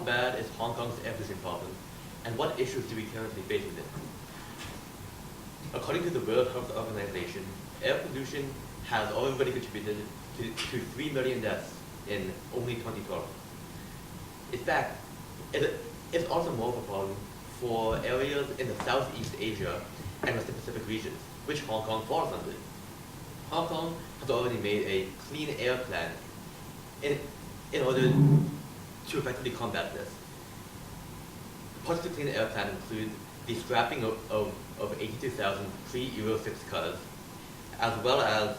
bad is Hong Kong's air pollution problem, and what issues do we currently face with it? According to the World Health Organization, air pollution has already contributed to 3 million deaths in only 2012. In fact, it's also more of a problem for areas in the Southeast Asia and Western Pacific regions, which Hong Kong falls under. Hong Kong has already made a clean air plan in order to effectively combat this. Parts of the clean air plan include the scrapping of 82,000 pre-Euro 6 cars, as well as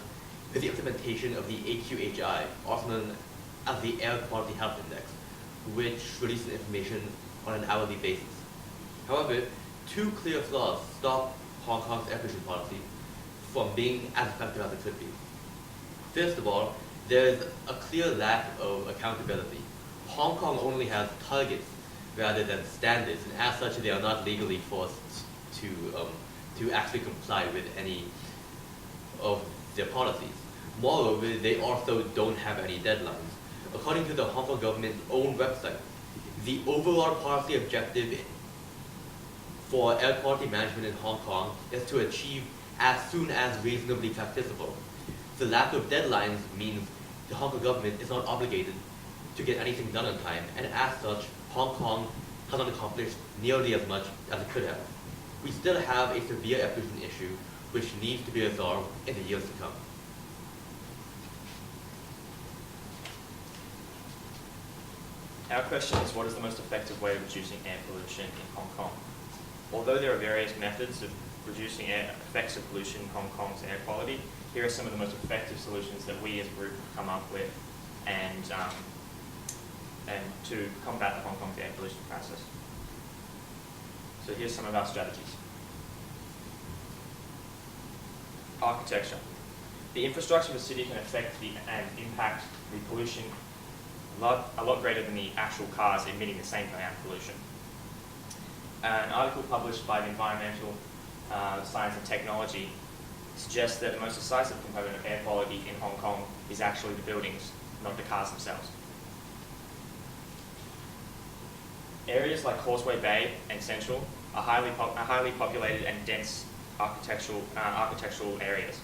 the implementation of the AQHI, also known as the Air Quality Health Index, which releases information on an hourly basis. However, two clear flaws stop Hong Kong's air pollution policy from being as effective as it could be. First of all, there is a clear lack of accountability. Hong Kong only has targets rather than standards, and as such, they are not legally forced to actually comply with any of their policies. Moreover, they also don't have any deadlines. According to the Hong Kong government's own website, the overall policy objective for air quality management in Hong Kong is to achieve as soon as reasonably practicable. The lack of deadlines means the Hong Kong government is not obligated to get anything done on time, and as such, Hong Kong has not accomplished nearly as much as it could have. We still have a severe air pollution issue which needs to be resolved in the years to come. Our question is, what is the most effective way of reducing air pollution in Hong Kong? Although there are various methods of reducing effects of pollution in Hong Kong's air quality, here are some of the most effective solutions that we as a group have come up with and to combat the Hong Kong's air pollution crisis. So here's some of our strategies. Architecture. The infrastructure of a city can affect and impact the pollution a lot greater than the actual cars emitting the same amount of pollution. An article published by the Environmental Science and Technology suggests that the most decisive component of air quality in Hong Kong is actually the buildings, not the cars themselves. Areas like Causeway Bay and Central are highly populated and dense architectural areas.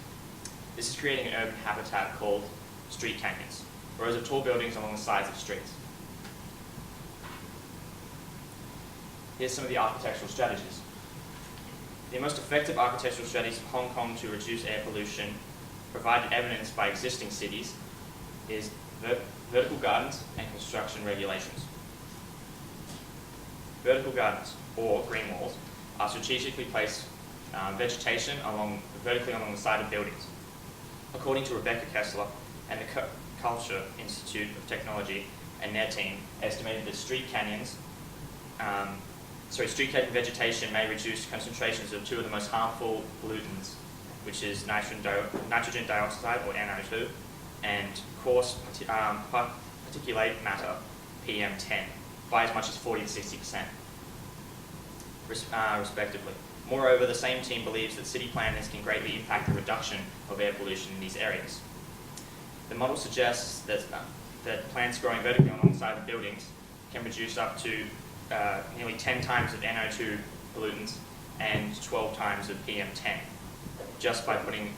This is creating an urban habitat called street canyons, rows of tall buildings along the sides of streets. Here's some of the architectural strategies. The most effective architectural strategies of Hong Kong to reduce air pollution, provided evidenced by existing cities, is vertical gardens and construction regulations. Vertical gardens, or green walls, are strategically placed vegetation vertically along the side of buildings. According to Rebecca Kessler and the Culture Institute of Technology and their team, estimated that street canyon vegetation may reduce concentrations of two of the most harmful pollutants, which is nitrogen dioxide, or NO2, and coarse particulate matter, PM10, by as much as 40 to 60%, respectively. Moreover, the same team believes that city planners can greatly impact the reduction of air pollution in these areas. The model suggests that plants growing vertically alongside the buildings can reduce up to nearly 10 times of NO2 pollutants and 12 times of PM10, just by putting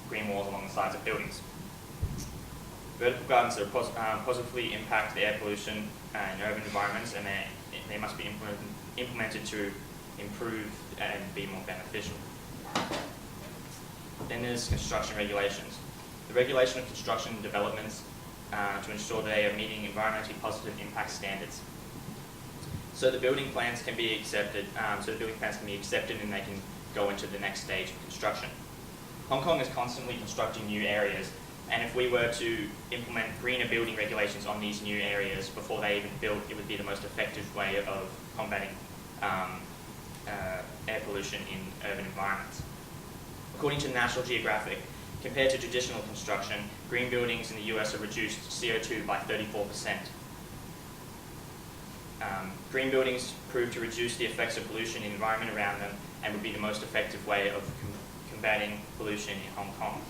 green walls along the sides of buildings. Vertical gardens are positively impact the air pollution in urban environments, and they must be implemented to improve and be more beneficial. Then there's construction regulations. The regulation of construction developments to ensure that they are meeting environmentally positive impact standards. So the building plans can be accepted. And they can go into the next stage of construction. Hong Kong is constantly constructing new areas, and if we were to implement greener building regulations on these new areas before they even built, it would be the most effective way of combating air pollution in urban environments. According to National Geographic, compared to traditional construction, green buildings in the US have reduced CO2 by 34%. Green buildings prove to reduce the effects of pollution in the environment around them and would be the most effective way of combating pollution in Hong Kong.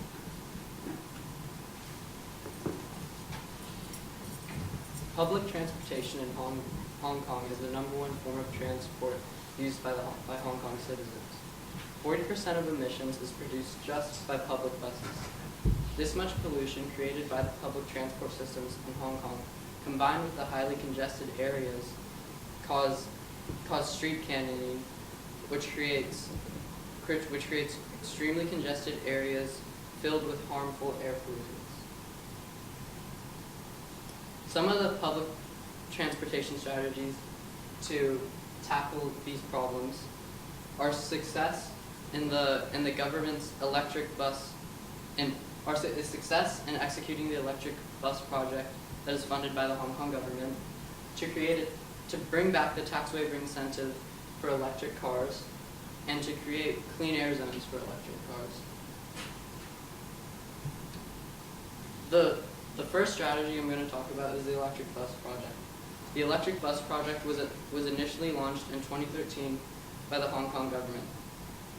Public transportation in Hong Kong is the #1 form of transport used by Hong Kong citizens. 40% of emissions is produced just by public buses. This much pollution created by the public transport systems in Hong Kong, combined with the highly congested areas, cause street canyoning, which creates extremely congested areas filled with harmful air pollutants. Some of the public transportation strategies to tackle these problems are success in the government's electric bus and success in executing the electric bus project that is funded by the Hong Kong government, to bring back the tax waiver incentive for electric cars, and to create clean air zones for electric cars. The first strategy I'm going to talk about is the electric bus project. The electric bus project was initially launched in 2013 by the Hong Kong government.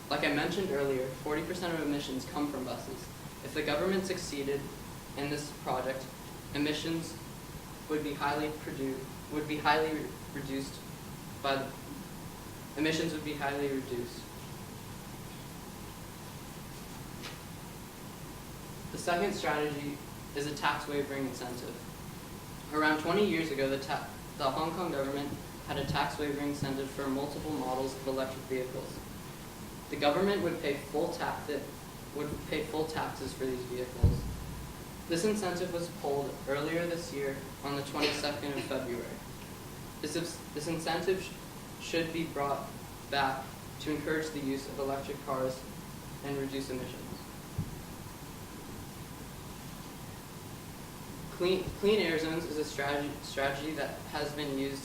Like I mentioned earlier, 40% of emissions come from buses. If the government succeeded in this project, emissions would be highly reduced. The second strategy is a tax waivering incentive. Around 20 years ago, the Hong Kong government had a tax waivering incentive for multiple models of electric vehicles. The government would pay full taxes for these vehicles. This incentive was pulled earlier this year on the 22nd of February. This incentive should be brought back to encourage the use of electric cars and reduce emissions. Clean air zones is a strategy that has been used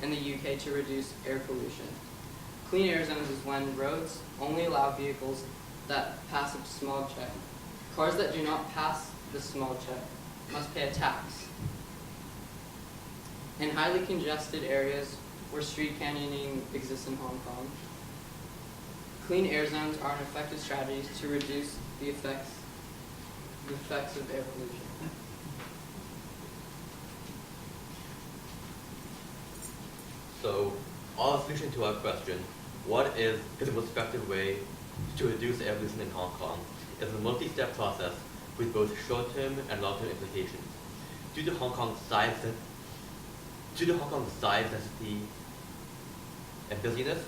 in the UK to reduce air pollution. Clean air zones is when roads only allow vehicles that pass a smog check. Cars that do not pass the smog check must pay a tax. In highly congested areas where street canyoning exists in Hong Kong, clean air zones are an effective strategy to reduce the effects of air pollution. So, our solution to our question, what is the most effective way to reduce air pollution in Hong Kong, is a multi-step process with both short-term and long-term implications. Due to Hong Kong's size, density, and busyness,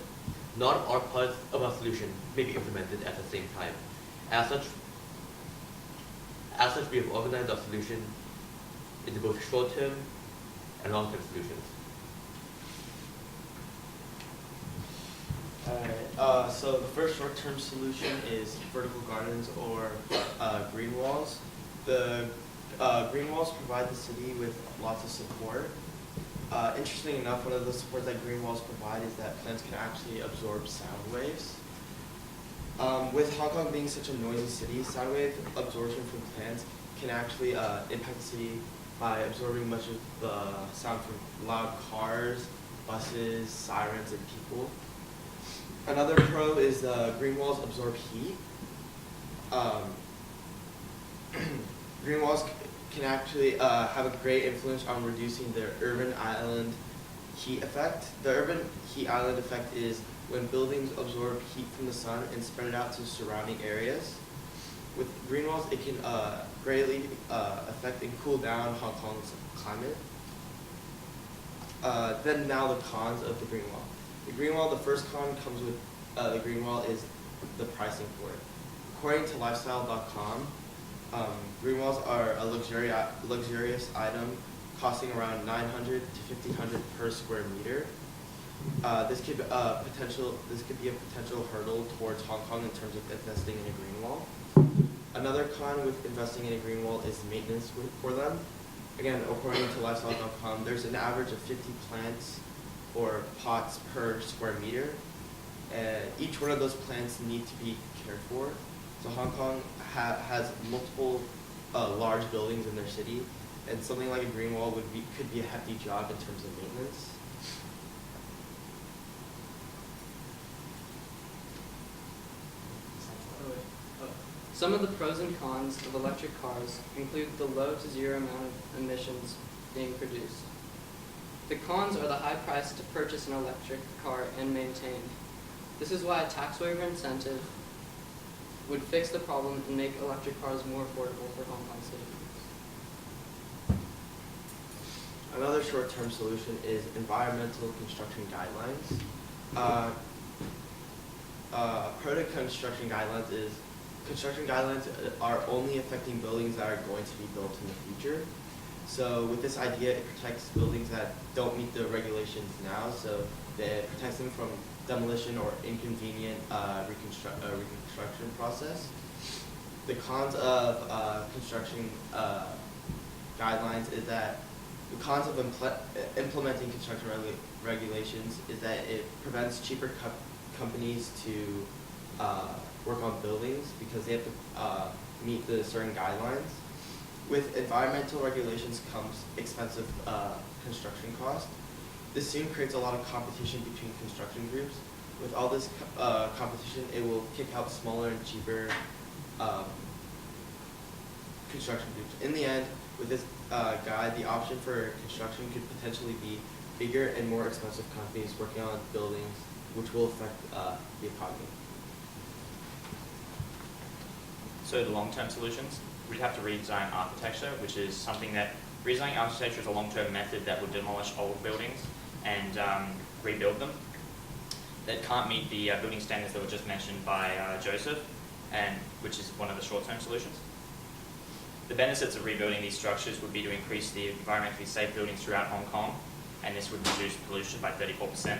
not all parts of our solution may be implemented at the same time. As such, we have organized our solution into both short-term and long-term solutions. Alright, so the first short-term solution is vertical gardens or green walls. The green walls provide the city with lots of support. Interestingly enough, one of the supports that green walls provide is that plants can actually absorb sound waves. With Hong Kong being such a noisy city, sound wave absorption from plants can actually impact the city by absorbing much of the sound from loud cars, buses, sirens, and people. Another pro is green walls absorb heat. Green walls can actually have a great influence on reducing the urban island heat effect. The urban heat island effect is when buildings absorb heat from the sun and spread it out to surrounding areas. With green walls, it can greatly affect and cool down Hong Kong's climate. Then now the cons of the green wall. The green wall, the first con comes with the green wall is the pricing for it. According to lifestyle.com, green walls are a luxurious item costing around $900 to $1,500 per square meter. This could be a potential hurdle towards Hong Kong in terms of investing in a green wall. Another con with investing in a green wall is maintenance for them. Again, according to lifestyle.com, there's an average of 50 plants or pots per square meter. And each one of those plants need to be cared for. So Hong Kong has multiple large buildings in their city, and something like a green wall could be a hefty job in terms of maintenance. Some of the pros and cons of electric cars include the low to zero amount of emissions being produced. The cons are the high price to purchase an electric car and maintain. This is why a tax waiver incentive would fix the problem and make electric cars more affordable for Hong Kong citizens. Another short-term solution is environmental construction guidelines. Pro to construction guidelines is construction guidelines are only affecting buildings that are going to be built in the future. So with this idea, it protects buildings that don't meet the regulations now, so it protects them from demolition or inconvenient reconstruction process. The cons of construction guidelines is that the cons of implementing construction regulations is that it prevents cheaper companies to work on buildings because they have to meet the certain guidelines. With environmental regulations comes expensive construction cost. This soon creates a lot of competition between construction groups. With all this competition, it will kick out smaller and cheaper construction groups. In the end, with this guide, the option for construction could potentially be bigger and more expensive companies working on buildings, which will affect the economy. So the long-term solutions, we'd have to redesign architecture, which is something that redesigning architecture is a long-term method that would demolish old buildings and rebuild them that can't meet the building standards that were just mentioned by Joseph, and which is one of the short-term solutions. The benefits of rebuilding these structures would be to increase the environmentally safe buildings throughout Hong Kong, and this would reduce pollution by 34%.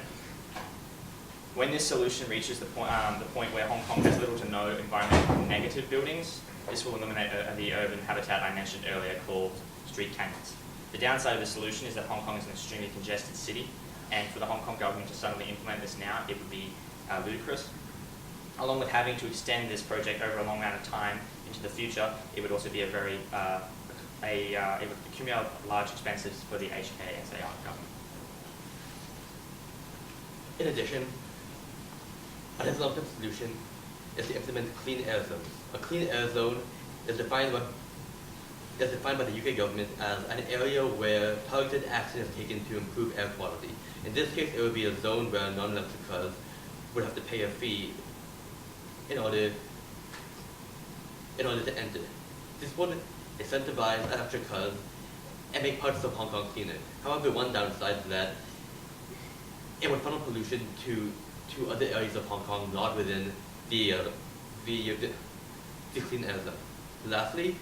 When this solution reaches the point where Hong Kong has little to no environmentally negative buildings, this will eliminate the urban habitat I mentioned earlier called street canyons. The downside of the solution is that Hong Kong is an extremely congested city, and for the Hong Kong government to suddenly implement this now, it would be ludicrous. Along with having to extend this project over a long amount of time into the future, it would also be a very, it would accumulate large expenses for the HKSAR government. In addition, another long-term solution is to implement clean air zones. A clean air zone is defined by the UK government as an area where targeted action is taken to improve air quality. In this case, it would be a zone where non-electric cars would have to pay a fee in order to enter. This would incentivize electric cars and make parts of Hong Kong cleaner. However, one downside is that it would funnel pollution to other areas of Hong Kong not within the clean air zone. Lastly,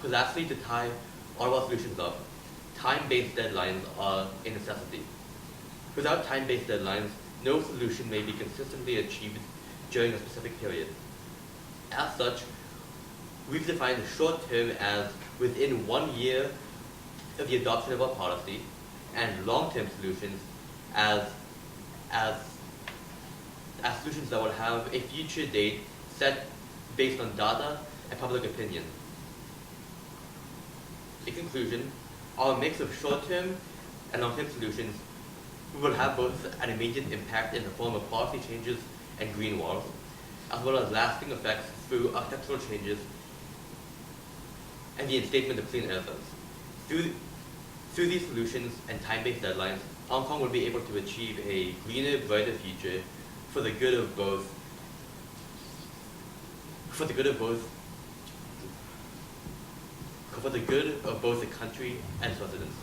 to tie all of our solutions up, time-based deadlines are a necessity. Without time-based deadlines, no solution may be consistently achieved during a specific period. As such, we've defined the short term as within 1 year of the adoption of our policy, and long-term solutions as solutions that will have a future date set based on data and public opinion. In conclusion, our mix of short-term and long-term solutions will have both an immediate impact in the form of policy changes and green walls, as well as lasting effects through architectural changes and the instatement of clean air zones. Through these solutions and time-based deadlines, Hong Kong will be able to achieve a greener, brighter future for the good of both the country and its residents.